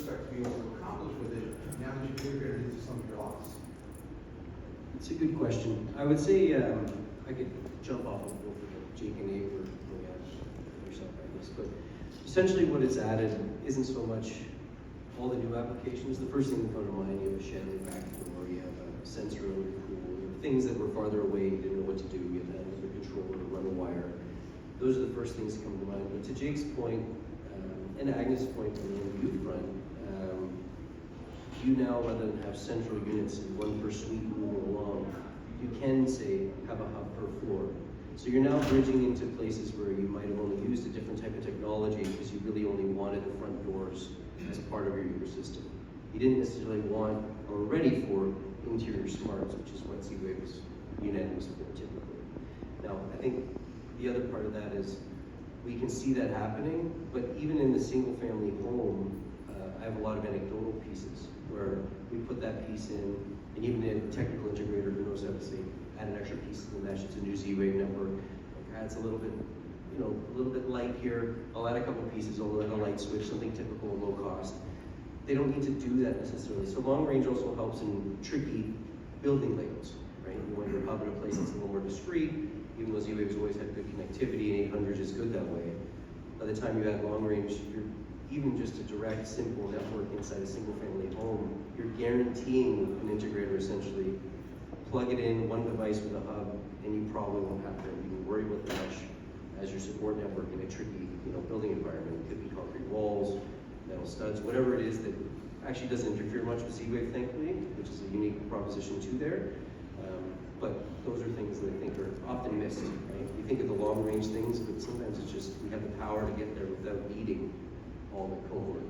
expect to be able to accomplish with it now that you've integrated into some of your lots? It's a good question. I would say I could jump off of both of Jake and Abe or yourself, I guess. But essentially, what it's added isn't so much all the new applications. The first thing that comes to mind, you have a shed in the back door, you have a sensor on your pool, you have things that were farther away, you didn't know what to do, you had to have a controller, run a wire. Those are the first things that come to mind. But to Jake's point, and Agnes' point on the youth front, you now, rather than have central units and one per suite moving along, you can say have a hub per floor. So you're now bridging into places where you might have only used a different type of technology because you really only wanted the front doors as part of your ecosystem. You didn't necessarily want or ready for interior smarts, which is what Z-Wave is unanimous for typically. Now, I think the other part of that is we can see that happening, but even in the single family home, I have a lot of anecdotal pieces where we put that piece in, and even a technical integrator who knows how to say, add an extra piece to the mesh, it's a new Z-Wave network, it's a little bit, a little bit light here, I'll add a couple pieces, I'll add a light switch, something typical and low cost. They don't need to do that necessarily. So long range also helps in tricky building layouts, right? You want your hub in a place that's a little more discreet, even though Z-Wave's always had good connectivity and 800 is good that way. By the time you add long range, you're even just a direct, simple network inside a single family home, you're guaranteeing an integrator essentially, plug it in, one device with a hub, and you probably won't have to even worry about the mesh as your support network in a tricky, building environment. It could be concrete walls, metal studs, whatever it is that actually doesn't interfere much with Z-Wave, thankfully, which is a unique proposition too there. But those are things that I think are often missed, right? You think of the long range things, but sometimes it's just, we have the power to get there without needing all the cohort